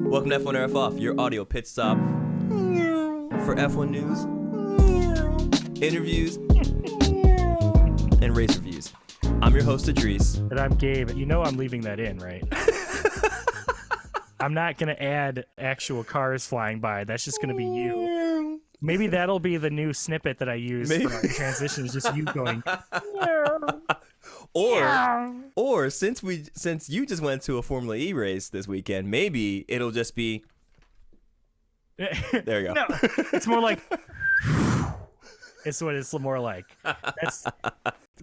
Welcome to F1 or F Off, your audio pit stop for F1 news, interviews, and race reviews. I'm your host, Idris. And I'm Gabe. You know I'm leaving that in, right? I'm not going to add actual cars flying by. That's just going to be you. Maybe that'll be the new snippet that I use for our transition, is just you going. Or since you just went to a Formula E race this weekend, maybe it'll just be. There you go. No, it's more like. It's what it's more like. That's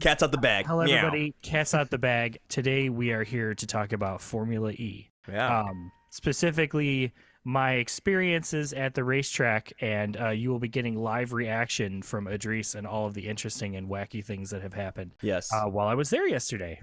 cat's out the bag. Hello, everybody. Cat's out the bag. Today we are here to talk about Formula E. Yeah. Specifically, my experiences at the racetrack, and you will be getting live reaction from Idris and all of the interesting and wacky things that have happened. Yes. While I was there yesterday.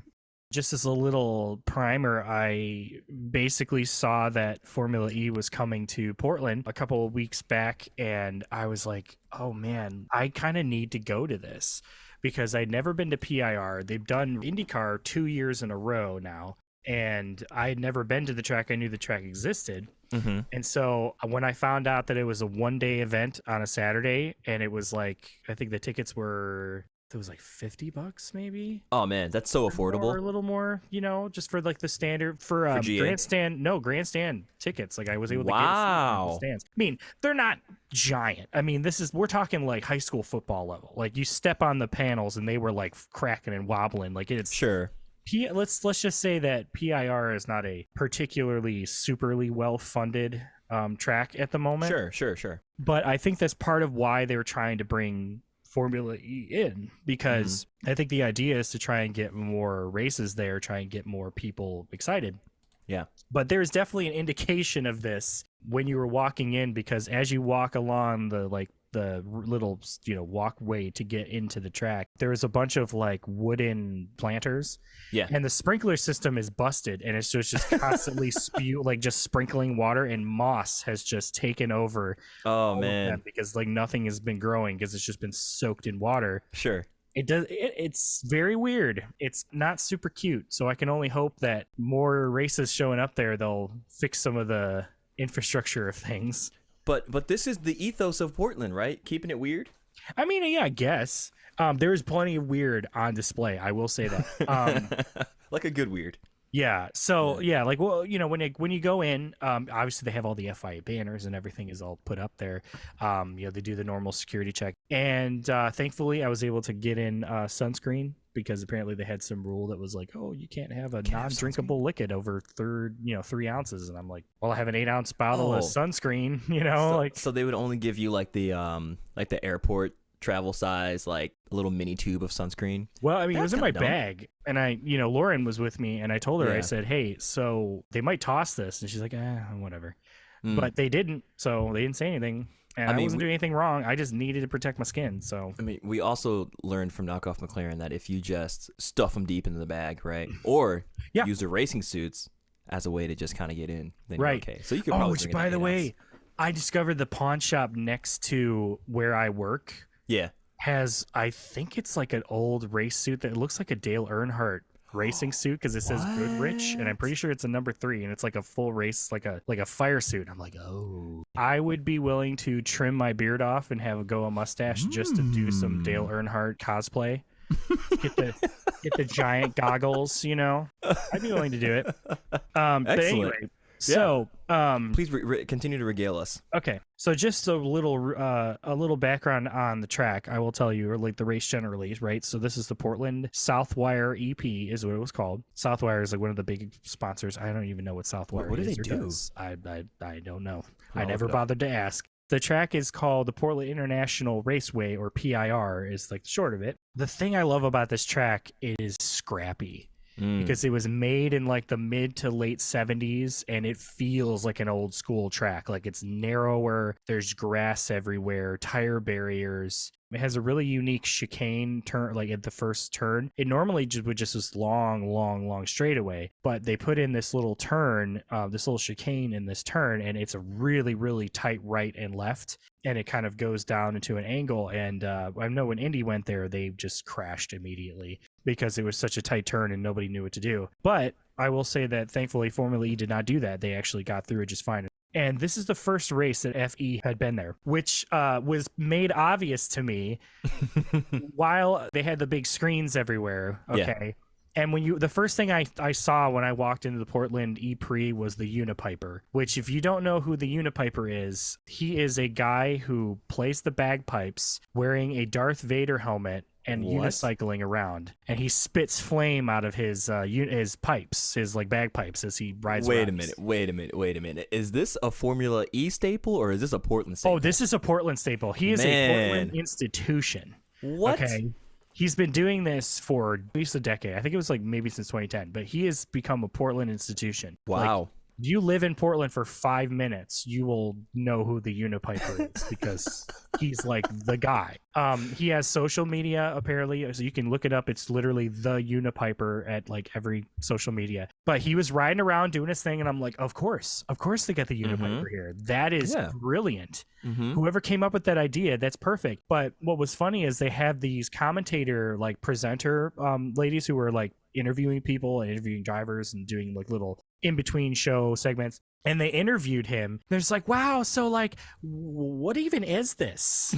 Just as a little primer, I basically saw that Formula E was coming to Portland a couple of weeks back, and I was like, oh man, I kind of need to go to this because I'd never been to PIR. They've done IndyCar 2 years in a row now, and I had never been to the track. I knew the track existed. Mm-hmm. And so when I found out that it was a one-day event on a Saturday, and it was like, I think the tickets were... it was like $50 maybe. Oh man, that's so affordable. Or a little more, you know, just for like the standard for grandstand tickets. Like I was able to get the stands. I mean, they're not giant. I mean, we're talking like high school football level. Like you step on the panels and they were like cracking and wobbling. Like it's sure. Let's just say that PIR is not a particularly superly well funded track at the moment. Sure. But I think that's part of why they were trying to bring Formula E in, because I think the idea is to try and get more races there, try and get more people excited. Yeah. But there's definitely an indication of this when you were walking in, because as you walk along the little, walkway to get into the track, there's a bunch of like wooden planters. Yeah. And the sprinkler system is busted, and it's just constantly just sprinkling water, and moss has just taken over. Oh man. Because like nothing has been growing because it's just been soaked in water. Sure. It's very weird. It's not super cute. So I can only hope that more races showing up there, they'll fix some of the infrastructure of things. But this is the ethos of Portland, right? Keeping it weird? I mean, yeah, I guess. There's plenty of weird on display. I will say that. Like a good weird. Yeah. So yeah, like, well, when you go in, obviously they have all the FIA banners and everything is all put up there. They do the normal security check, and thankfully I was able to get in sunscreen, because apparently they had some rule that was like, oh, you can't have a non-drinkable liquid over 3 ounces. And I'm like, well, I have an 8-ounce bottle of sunscreen, So they would only give you like the airport travel size, like a little mini tube of sunscreen. Well, I mean, it was in my bag, and Lauren was with me, and I told her, I said, hey, so they might toss this, and she's like, whatever. But they didn't, so they didn't say anything. And I wasn't doing anything wrong. I just needed to protect my skin. So I mean, we also learned from Knockoff McLaren that if you just stuff them deep into the bag, right, or use the racing suits as a way to just kind of get in, then you're okay. So you could probably. Which, by the way, I discovered the pawn shop next to where I work. Yeah, has, I think it's like an old race suit that looks like a Dale Earnhardt racing suit, because it says Goodrich, and I'm pretty sure it's a number 3, and it's like a full race, like a fire suit. I'm like, oh, I would be willing to trim my beard off and have a mustache just to do some Dale Earnhardt cosplay. Get the giant goggles, I'd be willing to do it. But anyway, so please continue to regale us. Okay, so just a little background on the track, I will tell you, or like the race generally, right? So this is the Portland Southwire EP is what it was called. Southwire is like one of the big sponsors. I don't even know what Southwire is. What do they do? I don't know. I never bothered to ask. The track is called the Portland International Raceway, or PIR is like the short of it. The thing I love about this track is scrappy. Because it was made in like the mid to late 70s, and it feels like an old school track. Like it's narrower, there's grass everywhere, tire barriers. It has a really unique chicane turn, like at the first turn. It normally would just this long straightaway, but they put in this little turn, this little chicane in this turn, and it's a really, really tight right and left, and it kind of goes down into an angle. And I know when Indy went there, they just crashed immediately because it was such a tight turn and nobody knew what to do. But I will say that thankfully Formula E did not do that. They actually got through it just fine. And this is the first race that FE had been there, which was made obvious to me while they had the big screens everywhere. Okay. Yeah. And the first thing I saw when I walked into the Portland ePrix was the Unipiper, which if you don't know who the Unipiper is, he is a guy who plays the bagpipes wearing a Darth Vader helmet and unicycling around, and he spits flame out of his pipes, his like bagpipes, as he rides around. Wait a minute. Is this a Formula E staple or is this a Portland staple? Oh, this is a Portland staple. He is a Portland institution. What? Okay. He's been doing this for at least a decade. I think it was like maybe since 2010, but he has become a Portland institution. Wow. Like, if you live in Portland for 5 minutes, you will know who the Unipiper is because he's like the guy. He has social media apparently, so you can look it up. It's literally the Unipiper at like every social media. But he was riding around doing his thing, and I'm like, of course they got the Unipiper here. That is brilliant. Whoever came up with that idea, that's perfect. But what was funny is they had these commentator, like presenter ladies who were like interviewing people and interviewing drivers and doing like little in-between show segments, and they interviewed him. They're just like, wow, so like what even is this?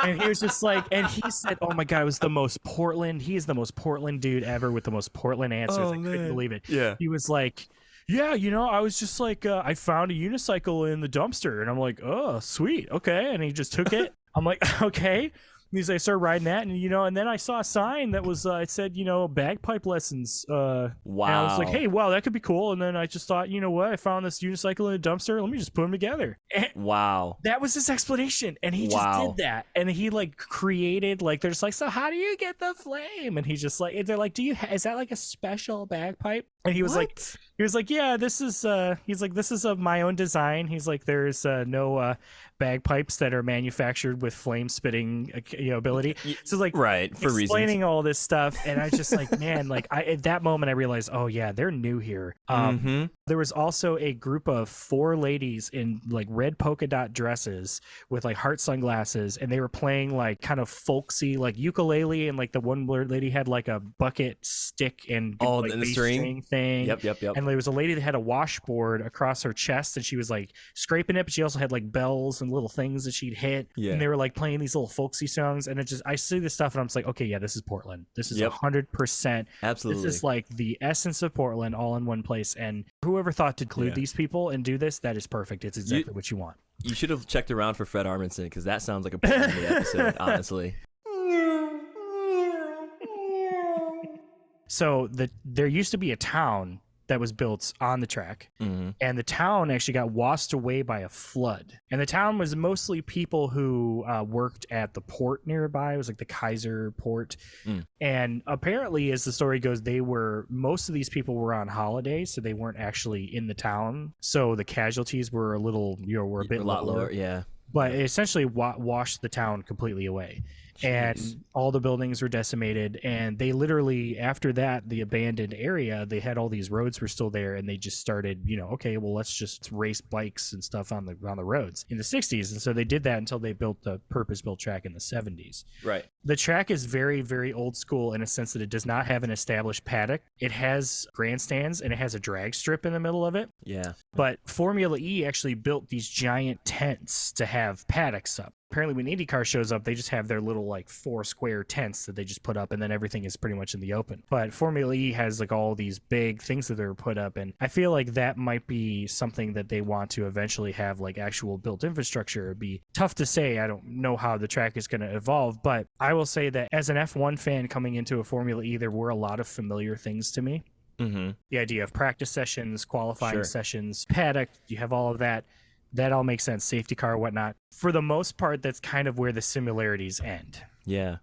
And he was just like, and he said, oh my god, it was the most Portland, he is the most Portland dude ever with the most Portland answers. I couldn't believe it. He was like, yeah, you know, I was just like, I found a unicycle in the dumpster, and I'm like, oh sweet, okay. And he just took it. I'm like, okay. He's like, I started riding that, and you know, and then I saw a sign that was it said, you know, bagpipe lessons. Wow. And I was like, hey, wow, that could be cool. And then I just thought, you know what? I found this unicycle in a dumpster. Let me just put them together. And wow. That was his explanation, and he just did that, and he like created like, they're just like, so how do you get the flame? And he's just like, they're like, is that like a special bagpipe? And he was like, yeah, this is he's like, this is of my own design. He's like, there's no bagpipes that are manufactured with flame spitting ability. So like, right, for explaining reasons. all this stuff, and I was just like, man, like at that moment I realized, oh yeah, they're new here. There was also a group of 4 ladies in like red polka dot dresses with like heart sunglasses, and they were playing like kind of folksy like ukulele, and like the one lady had like a bucket stick and like, the string thing. Yep. And there was a lady that had a washboard across her chest, and she was like scraping it, but she also had like bells and little things that she'd hit. And they were like playing these little folksy songs, and it just, I see this stuff and I'm just like, okay, yeah, this is Portland. This is 100%. Absolutely. This is like the essence of Portland all in one place. And whoever thought to include these people and do this, that is perfect. It's exactly what you want. You should have checked around for Fred Armisen, because that sounds like a Portland episode, honestly. So there used to be a town that was built on the track, and the town actually got washed away by a flood. And the town was mostly people who worked at the port nearby. It was like the Kaiser port. And apparently, as the story goes, most of these people were on holiday, so they weren't actually in the town. So the casualties were a bit lower. Yeah. But it essentially washed the town completely away. Jeez. And all the buildings were decimated, and they literally, after that, the abandoned area, they had all these roads were still there, and they just started, okay, well, let's just race bikes and stuff on the roads in the 60s. And so they did that until they built the purpose-built track in the 70s. Right. The track is very, very old school in a sense that it does not have an established paddock. It has grandstands, and it has a drag strip in the middle of it. Yeah. But Formula E actually built these giant tents to have paddocks up. Apparently when IndyCar shows up, they just have their little like 4 square tents that they just put up, and then everything is pretty much in the open. But Formula E has like all these big things that they're put up, and I feel like that might be something that they want to eventually have like actual built infrastructure. It'd be tough to say. I don't know how the track is going to evolve, but I will say that as an F1 fan coming into a Formula E, there were a lot of familiar things to me. The idea of practice sessions, qualifying sessions, paddock, you have all of that. That all makes sense. Safety car, whatnot. For the most part, that's kind of where the similarities end. Yeah.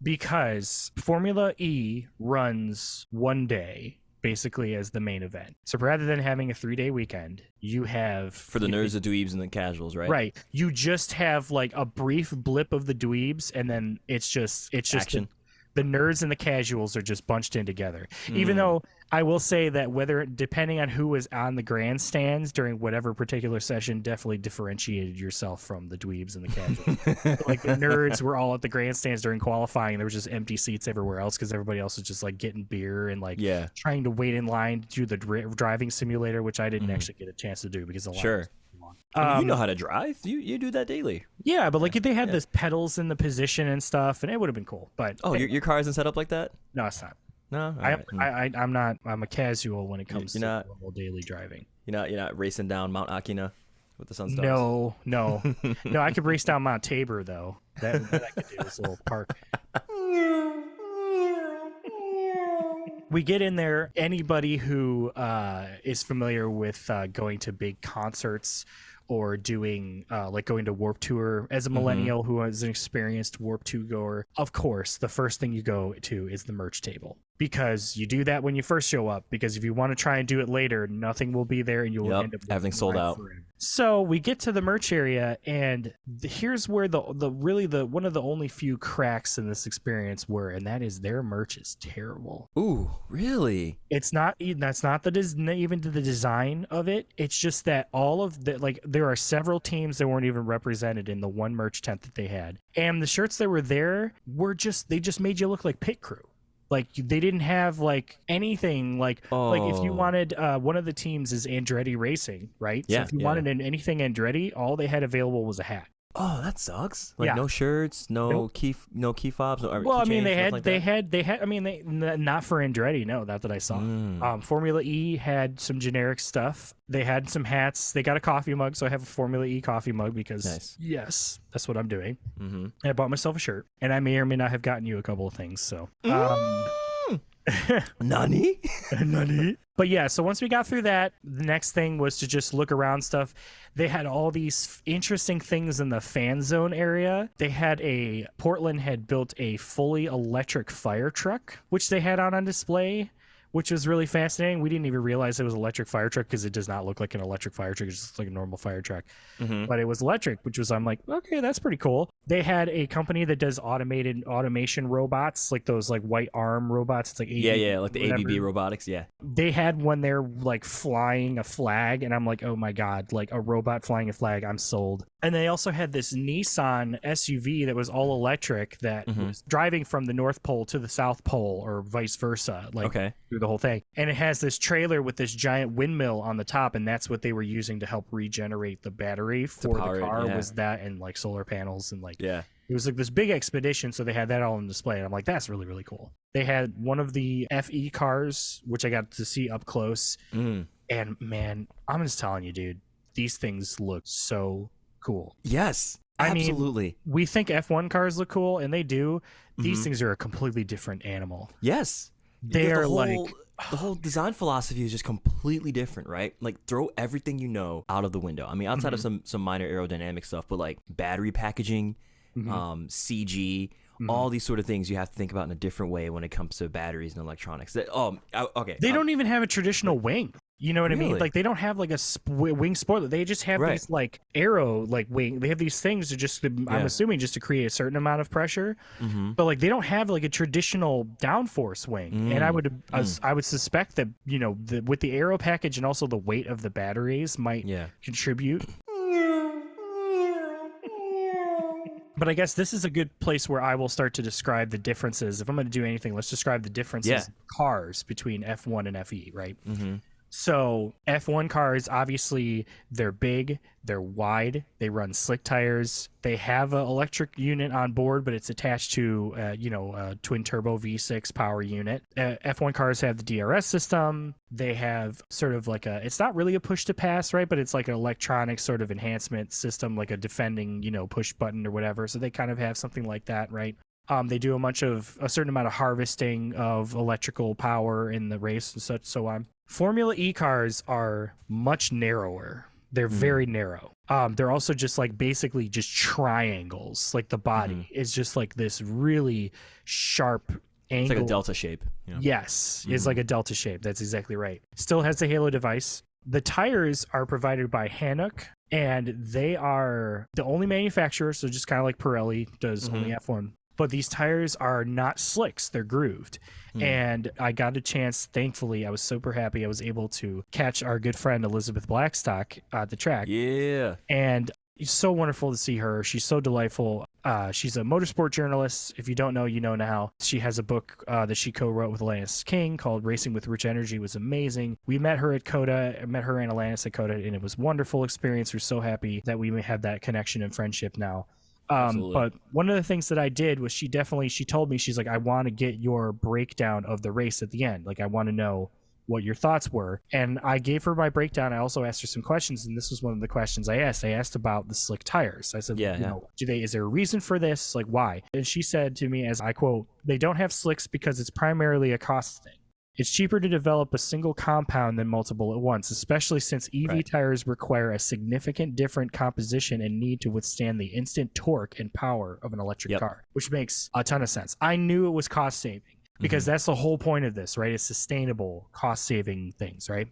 Because Formula E runs one day, basically, as the main event. So rather than having a 3-day weekend, you have... For the nerds, the dweebs, and the casuals, right? Right. You just have like a brief blip of the dweebs, and then it's just action. The nerds and the casuals are just bunched in together. Even though I will say that depending on who was on the grandstands during whatever particular session, definitely differentiated yourself from the dweebs and the casuals. Like the nerds were all at the grandstands during qualifying. There was just empty seats everywhere else because everybody else was just like getting beer and like trying to wait in line to do the driving simulator, which I didn't actually get a chance to do because the line was too long. I mean, you know how to drive. You do that daily. Yeah, but like if they had the pedals in the position and stuff, and it would have been cool. But your car isn't set up like that? No, it's not. No, I'm not. I'm a casual when it comes to normal daily driving. You're not racing down Mount Akina with the Sunstars. No. I could race down Mount Tabor though. That I could do this little park. We get in there. Anybody who is familiar with going to big concerts or doing like going to Warped Tour as a millennial who is an experienced Warped Tour goer, of course, the first thing you go to is the merch table. Because you do that when you first show up. Because if you want to try and do it later, nothing will be there, and you'll end up everything sold out. So we get to the merch area, and here's where the one of the only few cracks in this experience were, and that is their merch is terrible. Ooh, really? That's not even the design of it. It's just that all of the there are several teams that weren't even represented in the one merch tent that they had, and the shirts that were there were just made you look like pit crew. Like they didn't have like anything like if you wanted one of the teams is Andretti Racing, right? Yeah. So if you wanted anything Andretti, all they had available was a hat. Oh, that nope. Like no shirts, no key fobs. Well, I mean, they had. I mean, not for Andretti. No, not that I saw. Formula E had some generic stuff. They had some hats. They got a coffee mug, so I have a Formula E coffee mug because yes, that's what I'm doing. And I bought myself a shirt, and I may or may not have gotten you a couple of things. So. Nani? But yeah, so once we got through that, the next thing was to just look around stuff. They had all these interesting things in the fan zone area. Portland had built a fully electric fire truck, which they had on display, which was really fascinating. We didn't even realize it was an electric fire truck because it does not look like an electric fire truck. It's just like a normal fire truck. But it was electric, I'm like, okay, that's pretty cool. They had a company that does automation robots, like those like white arm robots. It's like like the ABB robotics. Yeah, they had one there like flying a flag, and I'm like, oh my god, like a robot flying a flag. I'm sold. And they also had this Nissan SUV that was all electric that was driving from the North Pole to the South Pole or vice versa, through the whole thing. And it has this trailer with this giant windmill on the top, and that's what they were using to help regenerate the battery for the car. Was that and like solar panels and like it was like this big expedition, so they had that all on display, and I'm like, that's really, really cool. They had one of the FE cars, which I got to see up close, and man, I'm just telling you, dude, these things look so cool. Yes, absolutely. I mean, we think F1 cars look cool, and they do. These things are a completely different animal. Yes. They're the whole design philosophy is just completely different, right? Like throw everything you know out of the window. I mean, outside of some minor aerodynamic stuff, but like battery packaging, CG, all these sort of things you have to think about in a different way when it comes to batteries and electronics. They don't even have a traditional wing. You know what I mean? Like they don't have like a wing spoiler. They just have these like aero like wing. They have these things to just I'm assuming just to create a certain amount of pressure. But like they don't have like a traditional downforce wing. And I would suspect that with the aero package and also the weight of the batteries might contribute. But I guess this is a good place where I will start to describe the differences. If I'm going to do anything, let's describe the differences in cars between F1 and FE, right? So F1 cars, obviously, they're big, they're wide, they run slick tires, they have an electric unit on board, but it's attached to a twin turbo V6 power unit. F1 cars have the DRS system. They have sort of like it's not really a push to pass, right? But it's like an electronic sort of enhancement system, like a defending, push button or whatever. So they kind of have something like that, right? They do a certain amount of harvesting of electrical power in the race and such, so on. Formula E cars are much narrower. They're very narrow. They're also just like basically just triangles. Like the body is just like this really sharp angle. It's like a delta shape. Yes, it's like a delta shape. That's exactly right. Still has the halo device. The tires are provided by Hankook, and they are the only manufacturer, so just kind of like Pirelli does only F1. but these tires are not slicks, they're grooved. And I got a chance, thankfully, I was super happy I was able to catch our good friend Elizabeth Blackstock at the track. Yeah. And it's so wonderful to see her. She's so delightful. She's a motorsport journalist. If you don't know, you know now. She has a book that she co-wrote with Atlantis King called Racing with Rich Energy. It was amazing. We met her at COTA. I met her and Atlantis at COTA, and it was a wonderful experience. We're so happy that we may have that connection and friendship now. But one of the things that I did was she told me, she's like, I want to get your breakdown of the race at the end. Like, I want to know what your thoughts were. And I gave her my breakdown. I also asked her some questions, and this was one of the questions I asked. I asked about the slick tires. I said, is there a reason for this? Like, why? And she said to me, as I quote, they don't have slicks because it's primarily a cost thing. It's cheaper to develop a single compound than multiple at once, especially since EV tires require a significant different composition and need to withstand the instant torque and power of an electric car, which makes a ton of sense. I knew it was cost saving because that's the whole point of this, right? It's sustainable cost saving things, right?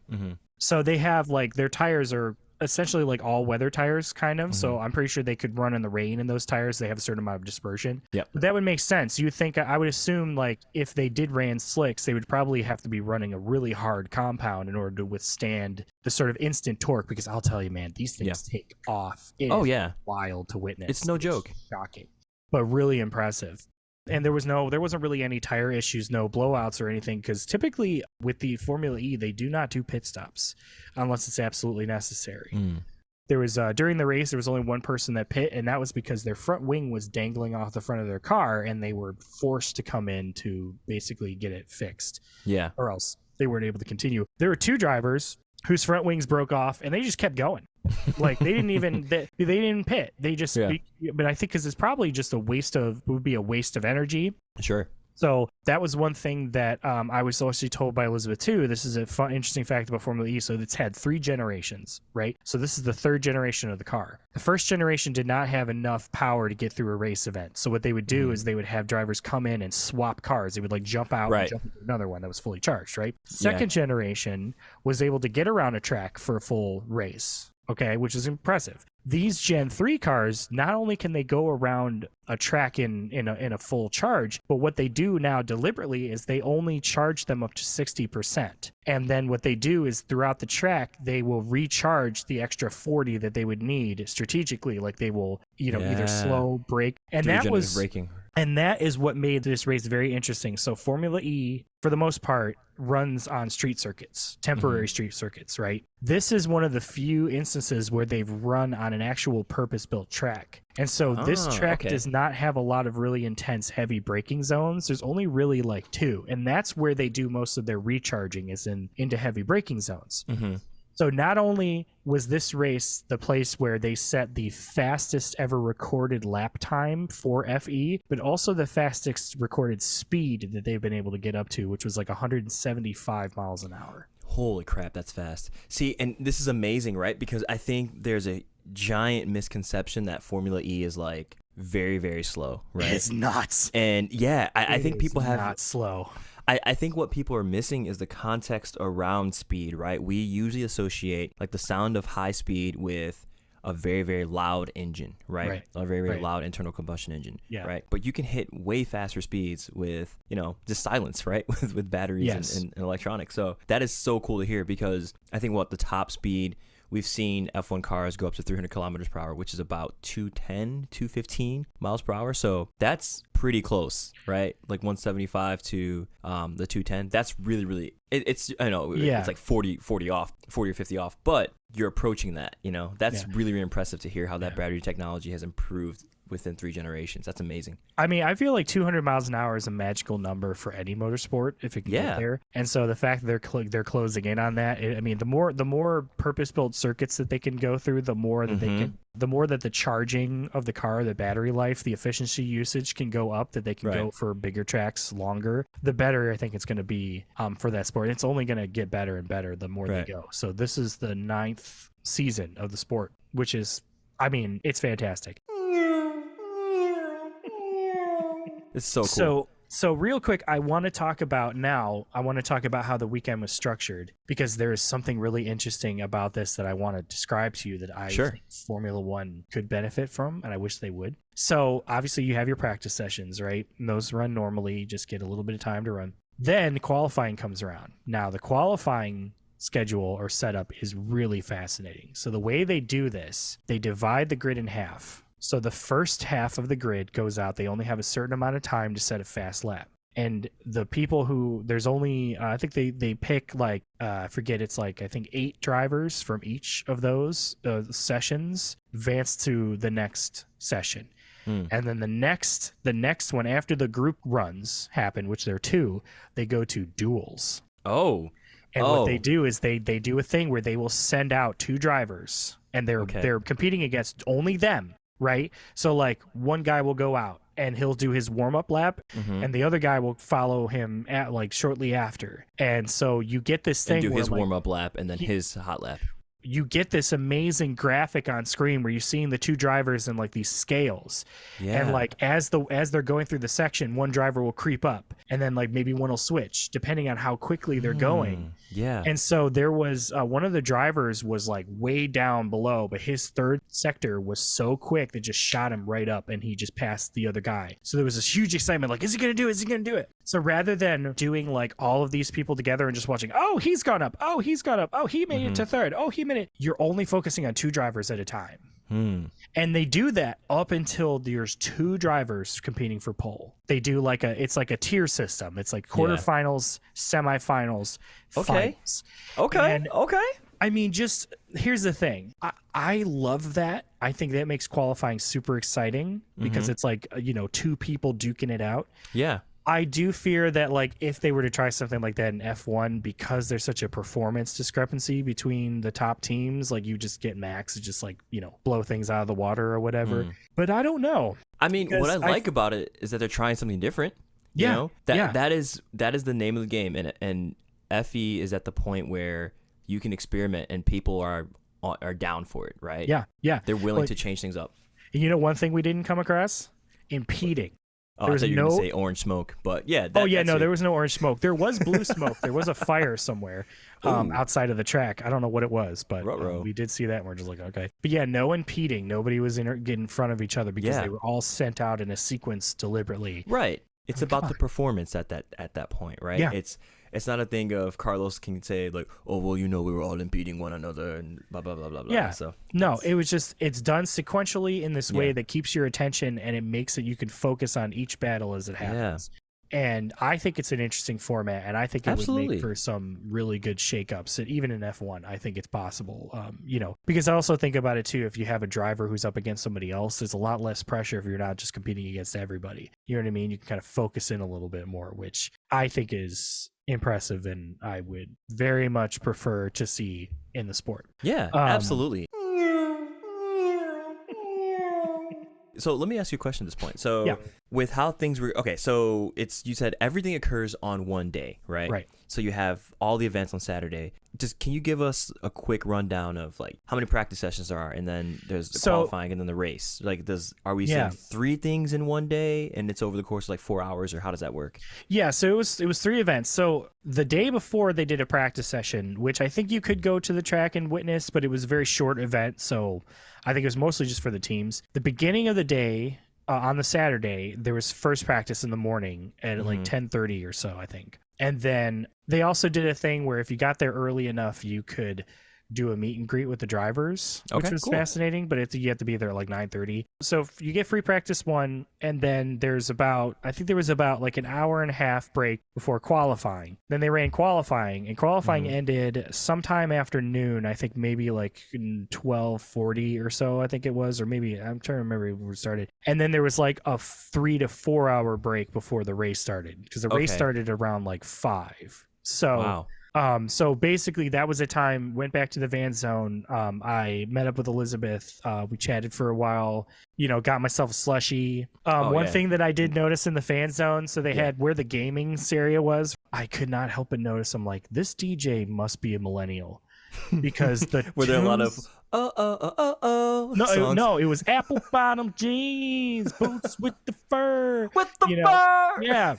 So they have like their tires are essentially like all weather tires kind of. So I'm pretty sure they could run in the rain in those tires. They have a certain amount of dispersion. But that would make sense. You would think, I would assume like if they did ran slicks, they would probably have to be running a really hard compound in order to withstand the sort of instant torque, because I'll tell you, man, these things take off. It is wild to witness. It's no joke. Shocking, but really impressive. And there wasn't really any tire issues, no blowouts or anything, because typically with the Formula E, they do not do pit stops unless it's absolutely necessary. There was during the race, there was only one person that pit, and that was because their front wing was dangling off the front of their car, and they were forced to come in to basically get it fixed. Yeah, or else they weren't able to continue. There were two drivers whose front wings broke off, and they just kept going. Like they didn't even they didn't pit. They just but I think because it's probably just would be a waste of energy. Sure. So that was one thing that I was actually told by Elizabeth too. This is a fun, interesting fact about Formula E. So it's had 3 generations, right? So this is the 3rd generation of the car. The first generation did not have enough power to get through a race event. So what they would do is they would have drivers come in and swap cars. They would like jump out and jump into another one that was fully charged, right? Second generation was able to get around a track for a full race. Okay, which is impressive. These Gen 3 cars, not only can they go around a track in a full charge, but what they do now deliberately is they only charge them up to 60%. And then what they do is throughout the track, they will recharge the extra 40 that they would need strategically. Like they will, either slow, brake. And that was braking. And that is what made this race very interesting. So Formula E, for the most part, runs on street circuits, temporary street circuits, right? This is one of the few instances where they've run on an actual purpose-built track. And so this track does not have a lot of really intense, heavy braking zones. There's only really like 2. And that's where they do most of their recharging, is into heavy braking zones. So not only was this race the place where they set the fastest ever recorded lap time for FE, but also the fastest recorded speed that they've been able to get up to, which was like 175 miles an hour. Holy crap, that's fast. See, and this is amazing, right? Because I think there's a giant misconception that Formula E is like very, very slow, right? It's nuts. And I think people have not slow. I think what people are missing is the context around speed, right? We usually associate like the sound of high speed with a very, very loud engine, right? A very, very loud internal combustion engine, right? But you can hit way faster speeds with, just silence, right? with batteries and electronics. So that is so cool to hear, because I think the top speed, we've seen F1 cars go up to 300 kilometers per hour, which is about 210, 215 miles per hour. So that's pretty close, right? Like 175 to the 210. That's really, really, it's like 40 or 50 off, but you're approaching that, that's really, really impressive to hear how that battery technology has improved within 3 generations. That's amazing. I mean, I feel like 200 miles an hour is a magical number for any motorsport if it can get there. And so the fact that they're closing in on that, the more purpose-built circuits that they can go through, the more that they can, the more that the charging of the car, the battery life, the efficiency usage can go up, that they can go for bigger tracks longer, the better I think it's going to be for that sport. It's only going to get better and better the more they go. So this is the 9th season of the sport, which is, it's fantastic. It's so cool. So real quick, I want to talk about how the weekend was structured, because there is something really interesting about this that I want to describe to you that I think Formula One could benefit from, and I wish they would. So obviously you have your practice sessions, right? And those run normally, you just get a little bit of time to run. Then qualifying comes around. Now the qualifying schedule or setup is really fascinating. So the way they do this, they divide the grid in half. So the first half of the grid goes out. They only have a certain amount of time to set a fast lap. And the people who, there's only, I think they pick like, I forget, it's like, I think 8 drivers from each of those sessions advance to the next session. And then the next one after the group runs happen, which there are 2, they go to duels. Oh. And what they do is they do a thing where they will send out 2 drivers, and they're competing against only them. Right. So like one guy will go out and he'll do his warm up lap, and the other guy will follow him at like shortly after. And so you get this thing and do where, his warm up lap and then his hot lap. You get this amazing graphic on screen where you're seeing the 2 drivers in like these scales. And like as they're going through the section, one driver will creep up, and then like maybe one will switch depending on how quickly they're going. Yeah. And so there was one of the drivers was like way down below, but his third sector was so quick that just shot him right up, and he just passed the other guy. So there was this huge excitement, like, is he gonna do it? Is he gonna do it? So rather than doing like all of these people together and just watching, oh, he's gone up, oh, he's gone up, oh, he made it to third, oh, he made it, you're only focusing on 2 drivers at a time. And they do that up until there's 2 drivers competing for pole. They do like it's like a tier system. It's like quarterfinals, semifinals, finals. Okay. I mean, just here's the thing. I love that. I think that makes qualifying super exciting because it's like, 2 people duking it out. Yeah. I do fear that, like, if they were to try something like that in F1, because there's such a performance discrepancy between the top teams, like, you just get Max to just, like, blow things out of the water or whatever. But I don't know. I mean, what I like about it is that they're trying something different. That is the name of the game, and FE is at the point where you can experiment and people are down for it, right? Yeah. They're willing to change things up. One thing we didn't come across? Impeding. Oh, I thought you were going to say orange smoke, but yeah. There was no orange smoke. There was blue smoke. There was a fire somewhere outside of the track. I don't know what it was, but we did see that, and we're just like, okay. But yeah, no impeding. Nobody was getting in front of each other because they were all sent out in a sequence deliberately. Right. It's about the performance at that point, right? Yeah. It's not a thing of Carlos can say like, oh, well, we were all impeding one another and blah, blah, blah, blah, blah. Yeah. So no, it was just, it's done sequentially in this way that keeps your attention, and it makes it you can focus on each battle as it happens. And I think it's an interesting format, and I think it would make for some really good shakeups. And even in F1, I think it's possible, because I also think about it too. If you have a driver who's up against somebody else, there's a lot less pressure if you're not just competing against everybody. You know what I mean? You can kind of focus in a little bit more, which I think is impressive, and I would very much prefer to see in the sport. Yeah, absolutely. So let me ask you a question at this point. So with how things were, okay, so you said everything occurs on one day, right? Right. So you have all the events on Saturday. Can you give us a quick rundown of like how many practice sessions there are, and then there's the qualifying and then the race? Like, are we seeing 3 things in one day, and it's over the course of like 4 hours, or how does that work? Yeah, so it was 3 events. So the day before they did a practice session, which I think you could go to the track and witness, but it was a very short event, so I think it was mostly just for the teams. The beginning of the day, on the Saturday, there was first practice in the morning at like 10:30 or so, I think. And then they also did a thing where if you got there early enough, you could do a meet and greet with the drivers, which was fascinating, but you have to be there at like 9:30. So you get free practice 1, and then there was about like an hour and a half break before qualifying. Then they ran qualifying, and qualifying ended sometime after noon, I think maybe like 12:40 or so, I think it was, or maybe I'm trying to remember when we started. And then there was like a 3 to 4 hour break before the race started, because the race started around like 5. So wow. So basically that was a time, went back to the van zone. I met up with Elizabeth. We chatted for a while, got myself a slushie. One thing that I did notice in the fan zone, so they had where the gaming area was, I could not help but notice, I'm like, this DJ must be a millennial, because the were there a lot of No, songs. no, it was apple bottom jeans, boots with the fur. With the fur. Yeah.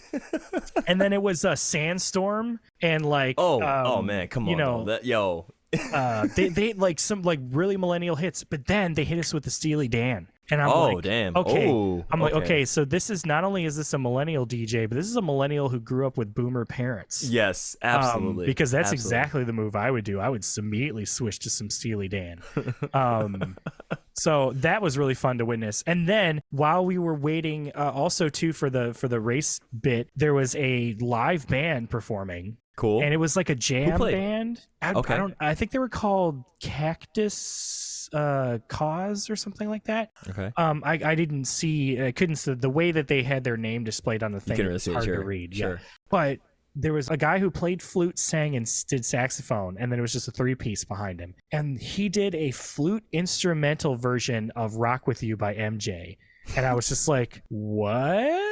And then it was a sandstorm and like oh man, come on, know, yo. they like some like really millennial hits, but then they hit us with the Steely Dan. And I'm like, damn. Okay. Oh, I'm like, okay, so this is not only is this a millennial DJ, but this is a millennial who grew up with boomer parents. Yes, absolutely. Because that's exactly the move I would do. I would immediately switch to some Steely Dan. So that was really fun to witness. And then while we were waiting, also too for the race bit, there was a live band performing. Cool. And it was like a jam band. I think they were called Cactus Cause or something like that. Okay. I didn't see. I couldn't see the way that they had their name displayed on the thing. It's hard to read. Sure. Yeah. But there was a guy who played flute, sang, and did saxophone, and then it was just a 3-piece behind him. And he did a flute instrumental version of "Rock with You" by MJ, and I was just like, what?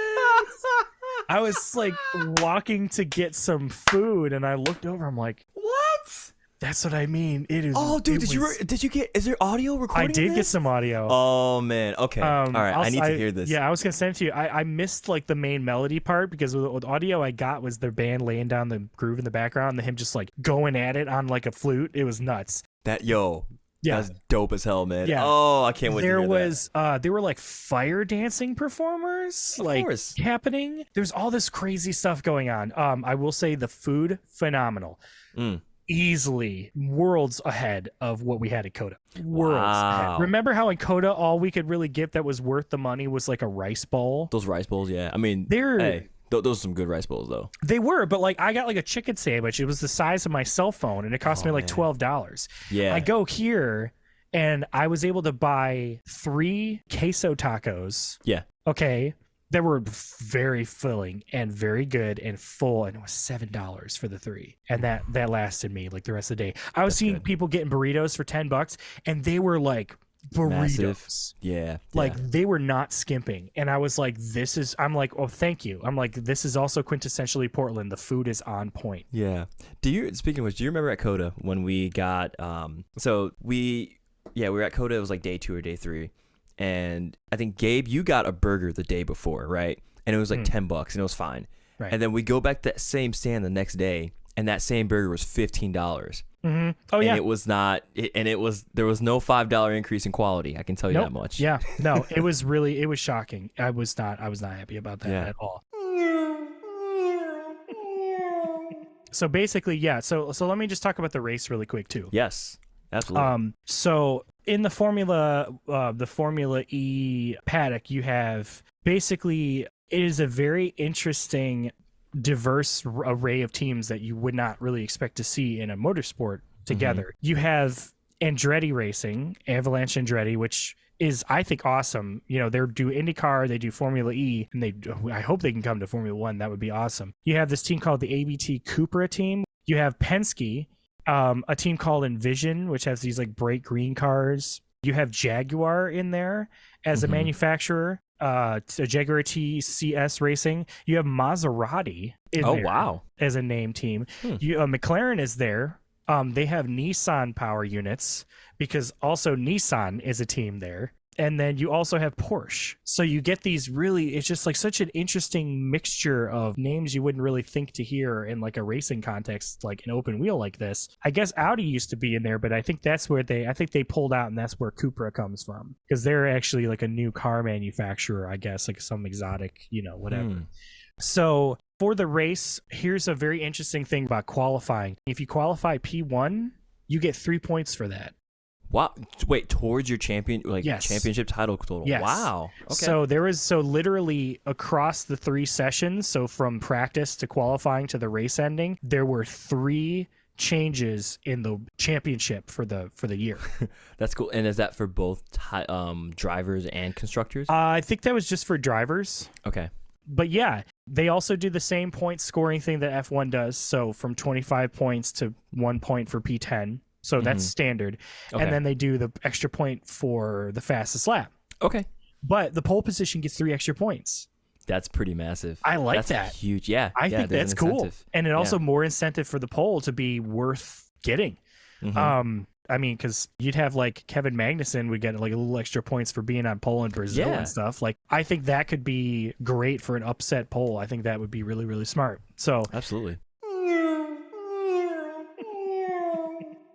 I was like walking to get some food, and I looked over. I'm like, what? That's what I mean. It is. Oh, dude, did you get? Is there audio recording? I did get some audio. Oh man. Okay. All right. I need to hear this. Yeah, I was gonna send it to you. I missed like the main melody part because with audio I got was their band laying down the groove in the background and him just like going at it on like a flute. It was nuts. Yeah, that's dope as hell, man. Yeah. Oh, I can't wait to hear that. There were like fire dancing performers happening. There's all this crazy stuff going on. I will say the food, phenomenal. Easily worlds ahead of what we had at Coda. Worlds ahead. Remember how in Coda all we could really get that was worth the money was like a rice bowl? Those rice bowls, yeah. I mean, those are some good rice bowls, though. They were, but like I got like a chicken sandwich. It was the size of my cell phone, and it cost me like $12. Yeah. I go here, and I was able to buy 3 queso tacos. Yeah. Okay. That were very filling and very good and full, and it was $7 for the 3, and that lasted me like the rest of the day. I was seeing people getting burritos for $10, and they were like burritos. Massive. Yeah. Like they were not skimping, and I was like, I'm like, oh, thank you. I'm like, this is also quintessentially Portland. The food is on point. Yeah. Speaking of which, do you remember at Coda when we got we were at Coda? It was like day 2 or day 3. And I think, Gabe, you got a burger the day before, right? And it was like $10 and it was fine. Right. And then we go back to that same stand the next day, and that same burger was $15. Mm-hmm. Oh, yeah. And it was not, there was no $5 increase in quality. I can tell you that much. Yeah. No, it was shocking. I was not happy about that at all. So basically, yeah. So let me just talk about the race really quick too. Yes. Absolutely. So in the Formula E paddock, you have basically, it is a very interesting, diverse array of teams that you would not really expect to see in a motorsport together. Mm-hmm. You have Andretti Racing, Avalanche Andretti, which is, I think, awesome. You know, they do IndyCar, they do Formula E, and I hope they can come to Formula One. That would be awesome. You have this team called the ABT Cupra team. You have Penske, a team called Envision, which has these like bright green cars. You have Jaguar in there as a manufacturer, Jaguar TCS Racing. You have Maserati in there as a name team. McLaren is there. They have Nissan power units because also Nissan is a team there. And then you also have Porsche. So you get these it's just like such an interesting mixture of names you wouldn't really think to hear in like a racing context, like an open wheel like this. I guess Audi used to be in there, but I think that's where they pulled out, and that's where Cupra comes from, because they're actually like a new car manufacturer, I guess, like some exotic, whatever. So for the race, here's a very interesting thing about qualifying. If you qualify P1, you get 3 points for that. Wow! Wait, towards your championship title total. Yes. Wow. Okay. So literally across the 3 sessions, so from practice to qualifying to the race ending, there were 3 changes in the championship for the year. That's cool. And is that for both drivers and constructors? I think that was just for drivers. Okay. But yeah, they also do the same point scoring thing that F1 does. So from 25 points to 1 point for P10. So that's standard. Okay. And then they do the extra point for the fastest lap. Okay. But the pole position gets 3 extra points. That's pretty massive. I like that. That's huge. Yeah. I think that's cool. And it also more incentive for the pole to be worth getting. I mean, because you'd have like Kevin Magnussen would get like a little extra points for being on pole in Brazil and stuff. Like, I think that could be great for an upset pole. I think that would be really, really smart. So absolutely.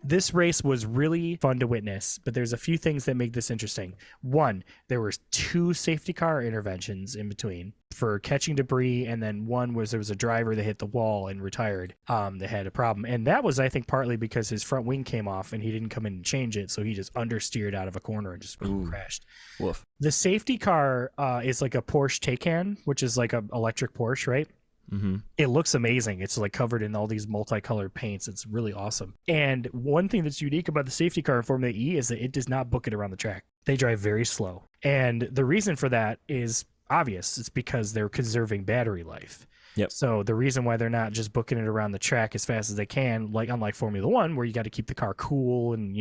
This race was really fun to witness, but there's a few things that make this interesting. One, there were 2 safety car interventions in between for catching debris, and then one was there was a driver that hit the wall and retired that had a problem. And that was, I think, partly because his front wing came off and he didn't come in and change it, so he just understeered out of a corner and just crashed. Woof. The safety car is like a Porsche Taycan, which is like an electric Porsche, right? Mm-hmm. It looks amazing. It's like covered in all these multicolored paints. It's really awesome. And one thing that's unique about the safety car in Formula E is that it does not book it around the track. They drive very slow. And the reason for that is obvious. It's because they're conserving battery life. Yep. So the reason why they're not just booking it around the track as fast as they can, like unlike Formula One, where you got to keep the car cool and,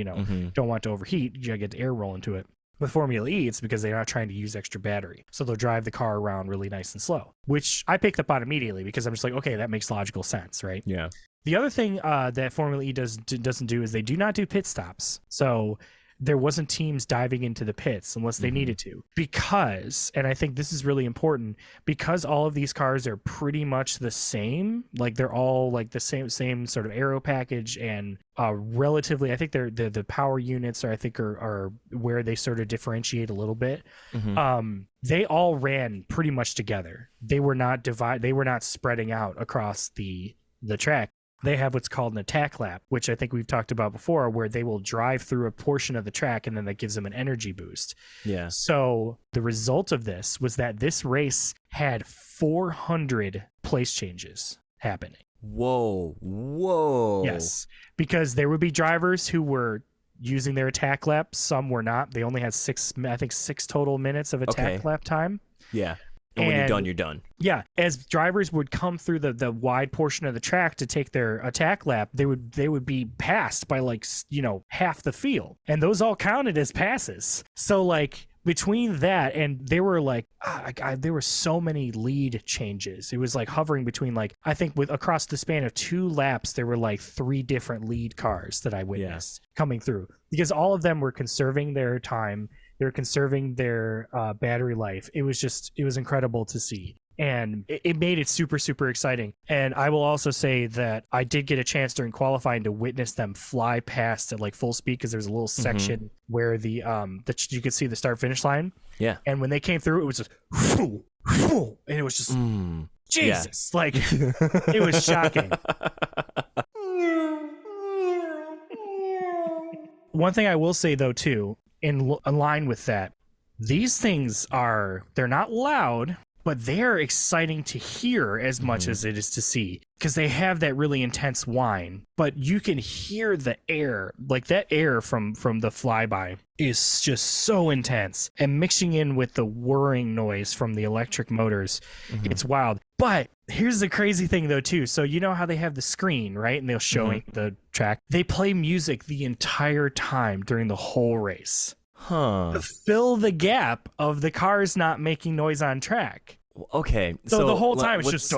don't want it to overheat, you got to get the air rolling to it. With Formula E, it's because they're not trying to use extra battery. So they'll drive the car around really nice and slow, which I picked up on immediately because I'm just like, okay, that makes logical sense, right? Yeah. The other thing that Formula E doesn't do is they do not do pit stops. So there wasn't teams diving into the pits unless they needed to, because, and I think this is really important, because all of these cars are pretty much the same, like they're all like the same sort of aero package, and relatively, I think they're the power units are where they sort of differentiate a little bit. They all ran pretty much together. They were not spreading out across the track. They have what's called an attack lap, which I think we've talked about before, where they will drive through a portion of the track and then that gives them an energy boost. Yeah. So the result of this was that this race had 400 place changes happening. Whoa. Yes, because there would be drivers who were using their attack lap. Some were not. They only had 6 total minutes of attack lap time. Yeah. And when you're done, you're done. Yeah. As drivers would come through the wide portion of the track to take their attack lap, they would be passed by half the field. And those all counted as passes. So between that, and there were there were so many lead changes. It was hovering between I think across the span of 2 laps, there were 3 different lead cars that I witnessed coming through, because all of them were conserving their time. They're conserving their battery life. It was incredible to see. And it made it super, super exciting. And I will also say that I did get a chance during qualifying to witness them fly past at full speed, because there's a little section where you could see the start finish line. Yeah. And when they came through, it was just whoo, whoo, and it was just Jesus. Yeah. It was shocking. One thing I will say though too, in line with that, these things they're not loud, but they're exciting to hear as much as it is to see, because they have that really intense whine, but you can hear the air, that air from the flyby is just so intense, and mixing in with the whirring noise from the electric motors, it's wild. But here's the crazy thing though too. So you know how they have the screen, right? And they'll show the track. They play music the entire time during the whole race. To fill the gap of the cars not making noise on track. Okay. So the whole time it's just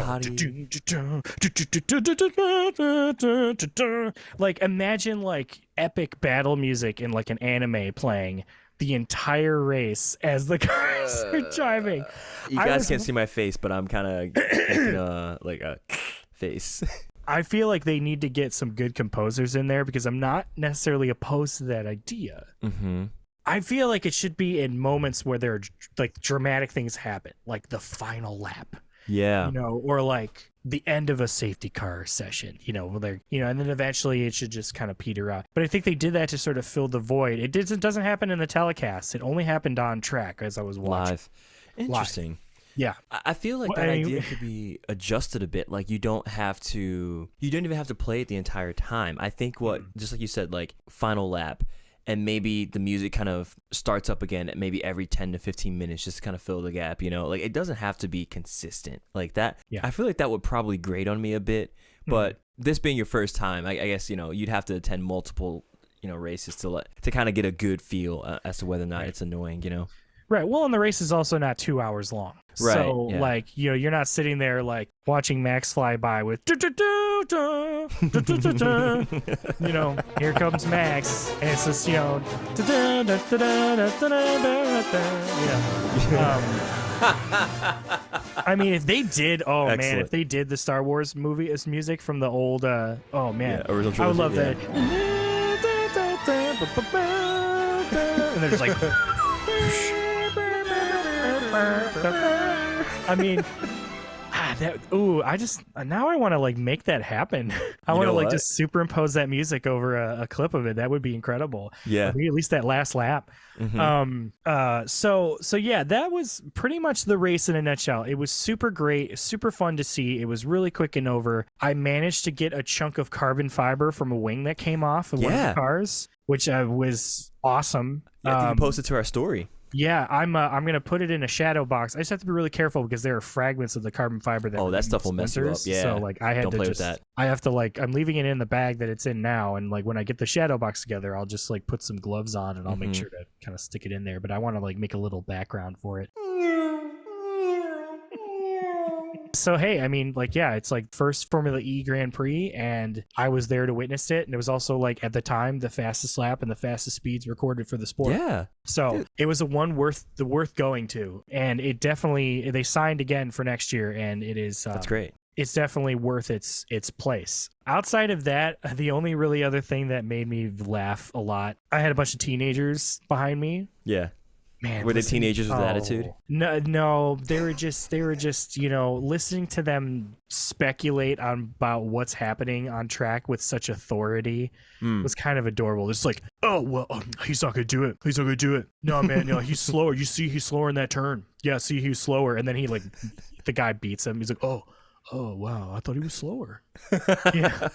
imagine epic battle music in an anime playing the entire race as the cars are driving. You guys can't see my face, but I'm kind of making a face. I feel like they need to get some good composers in there, because I'm not necessarily opposed to that idea. I feel like it should be in moments where there are dramatic things happen, like the final lap. Yeah. Or the end of a safety car session, and then eventually it should just kind of peter out. But I think they did that to sort of fill the void. It doesn't happen in the telecast. It only happened on track as I was watching. Live. Interesting. Live. Yeah. I feel like that idea could be adjusted a bit. You don't even have to play it the entire time. I think just like you said, final lap, and maybe the music kind of starts up again at maybe every 10 to 15 minutes, just to kind of fill the gap, it doesn't have to be consistent like that. Yeah. I feel like that would probably grate on me a bit, but this being your first time, I guess, you'd have to attend multiple, races to kind of get a good feel as to whether or not it's annoying, Right. Well, and the race is also not 2 hours long. Right, So, yeah. like, you know, you're not sitting there like watching Max fly by with, you know, here comes Max, and it's just, you know, I mean, if they did, oh man, Excellent. if they did the Star Wars movie as music from the old, oh man, Yeah, original I would love trilogy, that. And they're just like, I mean, now I want to like make that happen. I want to like just superimpose that music over a clip of it. That would be incredible. Yeah. Maybe at least that last lap. So yeah, that was pretty much the race in a nutshell. It was super great, super fun to see. It was really quick and over. I managed to get a chunk of carbon fiber from a wing that came off of one of the cars, which was awesome. I think you posted to our story. Yeah, I'm gonna put it in a shadow box. I just have to be really careful because there are fragments of the carbon fiber that stuff will mess you up. Yeah. So like I had Don't to play just with that. I have to like I'm leaving it in the bag that it's in now, and like when I get the shadow box together, I'll just like put some gloves on and I'll make sure to kind of stick it in there. But I want to like make a little background for it. So hey, I mean, like, yeah, it's like first Formula E Grand Prix, and I was there to witness it, and it was also like at the time the fastest lap and the fastest speeds recorded for the sport. Yeah. So it was worth going to, and it definitely they signed again for next year, and it is That's great. It's definitely worth its place. Outside of that, the only really other thing that made me laugh a lot, I had a bunch of teenagers behind me. Yeah. Man, were they teenagers with attitude? No, they were just you know, listening to them speculate about what's happening on track with such authority was kind of adorable. It's like, oh well, he's not gonna do it. He's not gonna do it. No man, no, he's slower. You see, he's slower in that turn. Yeah, see, he's slower, and then he like the guy beats him. He's like, oh wow, I thought he was slower. Yeah.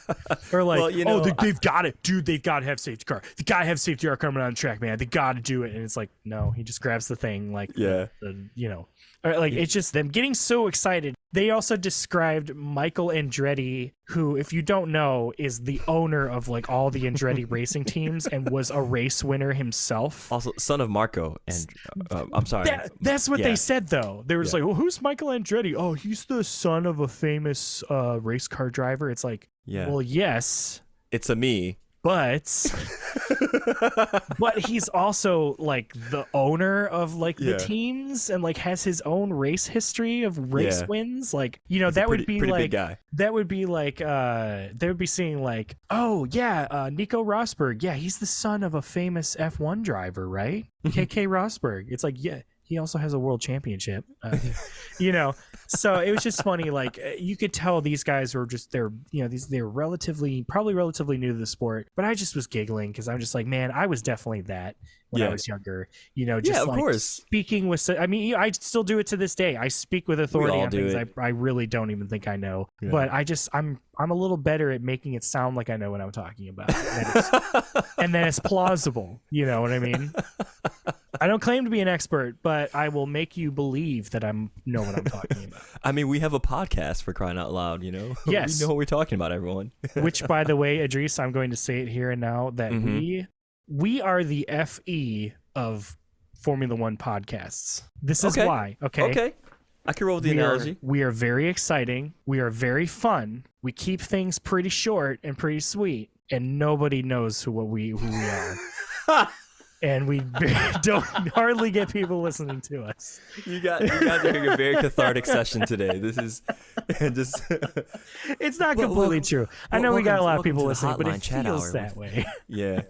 Or like, well, you know, they've got it, dude. They've got to have safety car. They got to have safety car coming on the track, man. They got to do it. And it's like, no, he just grabs the thing, like, you know, or like it's just them getting so excited. They also described Michael Andretti, who, if you don't know, is the owner of like all the Andretti racing teams and was a race winner himself. Also, son of Marco. And I'm sorry. That's what they said, though. They were just like, well, who's Michael Andretti? Oh, he's the son of a famous race car driver. It's like, well, yes. It's a me. But he's also like the owner of like the teams and like has his own race history of race wins. Like, you know, he's that would be like big guy. That would be like they would be seeing like, oh yeah, Nico Rosberg. Yeah, he's the son of a famous F1 driver, right? KK Rosberg. It's like, yeah. He also has a world championship, you know. So it was just funny. Like you could tell these guys were just they're probably relatively new to the sport. But I just was giggling because I'm just like, man, I was definitely that when I was younger. You know, just like course. Speaking with. I mean, I still do it to this day. I speak with authority on things I really don't even think I know. Yeah. But I'm a little better at making it sound like I know what I'm talking about, and then it's plausible. You know what I mean? I don't claim to be an expert, but I will make you believe that I know what I'm talking about. I mean, we have a podcast, for crying out loud, you know? Yes. We know what we're talking about, everyone. Which, by the way, Idris, I'm going to say it here and now, that we are the FE of Formula One podcasts. This is why, okay? I can roll with the analogy. We are very exciting. We are very fun. We keep things pretty short and pretty sweet, and nobody knows who we are. And we don't hardly get people listening to us. You guys are having a very cathartic session today. This is just... It's not completely true. I know we got a lot of people listening, but it feels that way. Yeah.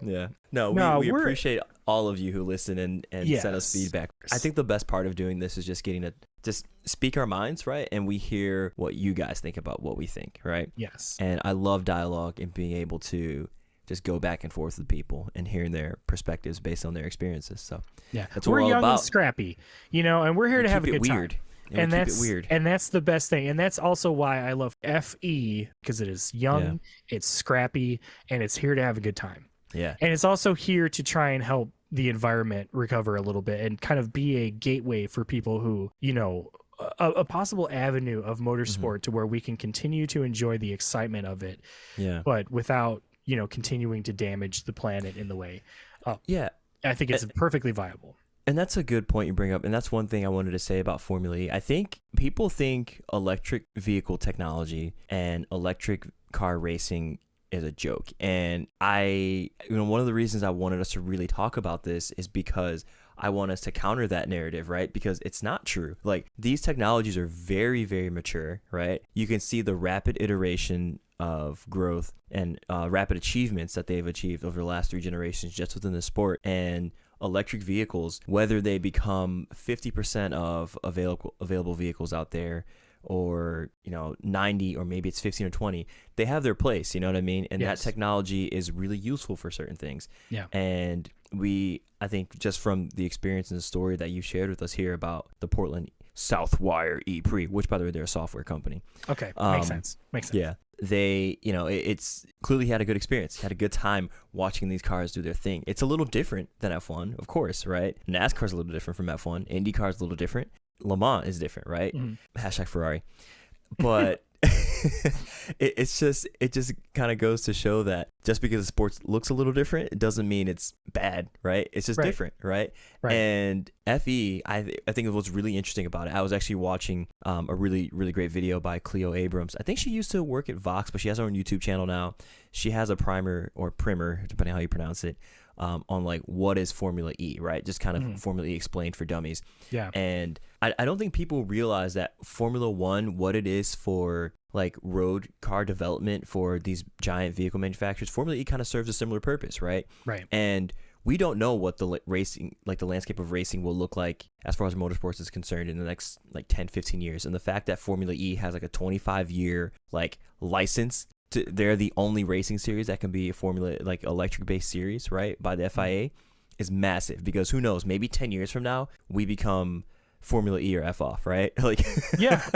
No, we appreciate all of you who listen and send us feedback. I think the best part of doing this is just getting to just speak our minds, right? And we hear what you guys think about what we think, right? Yes. And I love dialogue and being able to just go back and forth with people and hearing their perspectives based on their experiences. So yeah, that's what we're all young about. And scrappy, you know, and we're here to have a good time. And that's weird. And that's the best thing. And that's also why I love FE, because it is young, it's scrappy, and it's here to have a good time. Yeah. And it's also here to try and help the environment recover a little bit and kind of be a gateway for people who, you know, a possible avenue of motorsport to where we can continue to enjoy the excitement of it. Yeah. But without, you know, continuing to damage the planet in the way. I think it's perfectly viable. And that's a good point you bring up. And that's one thing I wanted to say about Formula E. I think people think electric vehicle technology and electric car racing is a joke. And one of the reasons I wanted us to really talk about this is because I want us to counter that narrative, right? Because it's not true. Like, these technologies are very, very mature, right? You can see the rapid iteration of growth and rapid achievements that they've achieved over the last 3 generations just within the sport. And electric vehicles, whether they become 50% of available vehicles out there, or 90, or maybe it's 15 or 20, they have their place, you know what I mean? And Yes. that technology is really useful for certain things. Yeah. And I think just from the experience and the story that you shared with us here about the Portland Southwire ePrix, which, by the way, they're a software company. Okay. Makes sense. Yeah. They, it's clearly had a good experience, had a good time watching these cars do their thing. It's a little different than F1, of course, right? NASCAR's a little different from F1. IndyCar's a little different. Le Mans is different, right? # Ferrari. But it just kind of goes to show that just because the sport looks a little different, it doesn't mean it's bad, right? It's just different, right? And FE, I think what's really interesting about it, I was actually watching a really, really great video by Cleo Abrams. I think she used to work at Vox, but she has her own YouTube channel now. She has a primer, depending on how you pronounce it, on like what is Formula E, right? Just kind of Formula E explained for dummies. Yeah. And I don't think people realize that Formula One, what it is for like road car development for these giant vehicle manufacturers, Formula E kind of serves a similar purpose, right? Right. And we don't know what the racing, like the landscape of racing will look like as far as motorsports is concerned in the next like 10, 15 years. And the fact that Formula E has like a 25-year like license, they're the only racing series that can be a Formula like electric based series, right, by the FIA, is massive. Because who knows, maybe 10 years from now we become Formula E or F off, right? Like, yeah,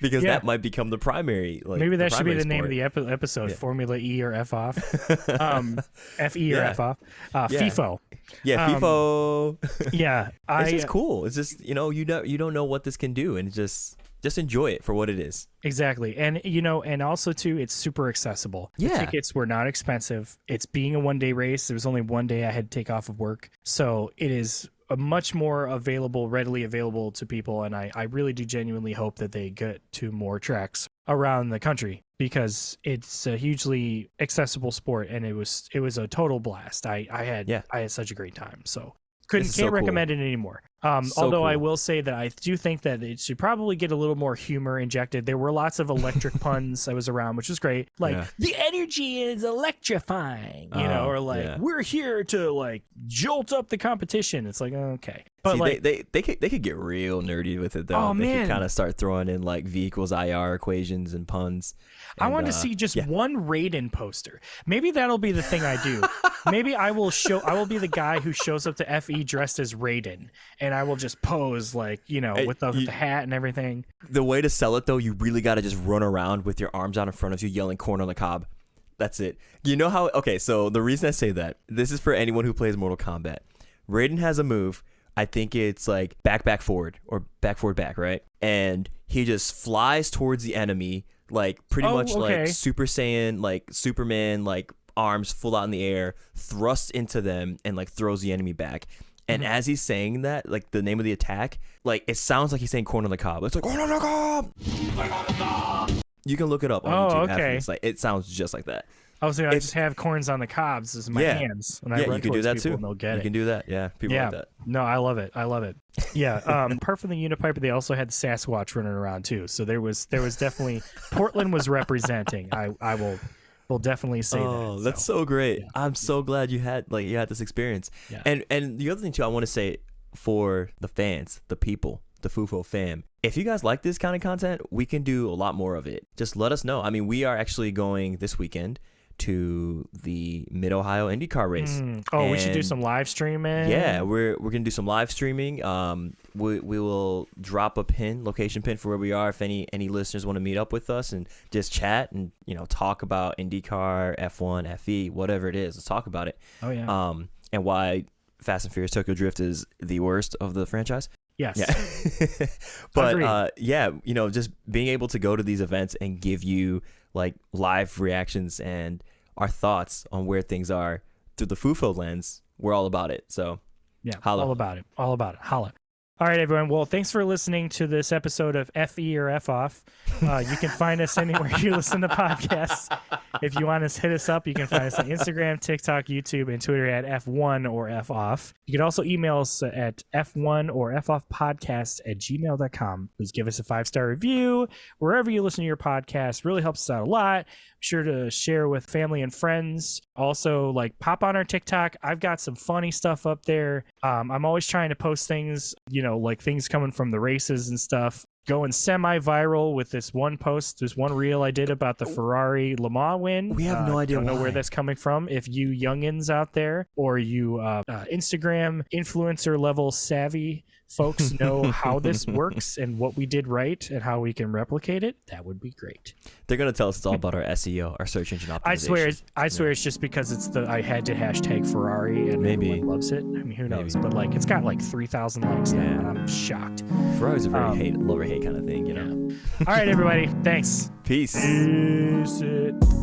because that might become the primary. Like, maybe that should be the sport. name of the episode: Formula E or F off, FE or F off, FIFO. Yeah, FIFO. Yeah, it's just cool. It's just you don't know what this can do, and just enjoy it for what it is. Exactly. And and also too, it's super accessible. The tickets were not expensive. It's being a 1-day race. There was only 1 day I had to take off of work, so it is a much more readily available to people. And I really do genuinely hope that they get to more tracks around the country, because it's a hugely accessible sport, and it was a total blast. I had such a great time. So can't recommend it anymore. Although I will say that I do think that it should probably get a little more humor injected. There were lots of electric puns that was around, which was great. Like, the energy is electrifying, or like, we're here to like jolt up the competition. It's like, okay. But see, they could get real nerdy with it though. Oh, they man. could kind of start throwing in like V equals IR equations and puns. I want to see just one Raiden poster. Maybe that'll be the thing I do. Maybe I will be the guy who shows up to FE dressed as Raiden, and I will just pose like, with the hat and everything. The way to sell it though, you really got to just run around with your arms out in front of you yelling corn on the cob. That's it. You know how, okay, so the reason I say that, this is for anyone who plays Mortal Kombat. Raiden has a move, I think it's like back forward, or back forward back, right? And he just flies towards the enemy, like pretty much like Super Saiyan, like Superman, like arms full out in the air, thrusts into them, and like throws the enemy back. And as he's saying that, like the name of the attack, like it sounds like he's saying corn on the cob. It's like corn on the cob. You can look it up on YouTube. Okay. It's like, it sounds just like that. I was I just have corns on the cobs as my hands, and I run you can do that too. And they'll get you can do that. Yeah, people like that. No, I love it. Yeah. Apart from the Unipiper, they also had the Sasquatch running around too. So there was definitely Portland was representing. I will definitely say that. Oh, that's so great. Yeah. I'm so glad you had this experience. Yeah. And the other thing too, I want to say for the fans, the people, the FOOFO fam, if you guys like this kind of content, we can do a lot more of it. Just let us know. I mean, we are actually going this weekend to the Mid-Ohio IndyCar race. We should do some live streaming. Yeah, we're gonna do some live streaming. We will drop a location pin for where we are if any listeners want to meet up with us and just chat and talk about IndyCar, F1, FE, whatever it is. Let's talk about it. Oh yeah. And why Fast and Furious Tokyo Drift is the worst of the franchise. Yes. Yeah. But just being able to go to these events and give you like live reactions and our thoughts on where things are through the FOOFO lens, we're all about it. So Yeah. Holla. All about it. Holla. All right, everyone. Well, thanks for listening to this episode of FE or F Off. You can find us anywhere you listen to podcasts. If you want to hit us up, you can find us on Instagram, TikTok, YouTube, and Twitter at F1 or F Off. You can also email us at F1 or F Off podcast at gmail.com. Please give us a 5-star review wherever you listen to your podcast. Really helps us out a lot. Be sure to share with family and friends. Also, like, pop on our TikTok. I've got some funny stuff up there. I'm always trying to post things, like things coming from the races and stuff. Going semi-viral with this one post, this one reel I did about the Ferrari Le Mans win. We have no idea don't know where that's coming from. If you youngins out there or you Instagram influencer level savvy folks know how this works and what we did right and how we can replicate it, that would be great. They're gonna tell us it's all about our SEO, our search engine optimization. I swear it's just because it's I had to hashtag Ferrari and everyone loves it. I mean, who knows? Maybe. But it's got 3,000 likes now, and I'm shocked. Ferrari's a very love or hate kind of thing, All right, everybody. Thanks. Peace. Peace.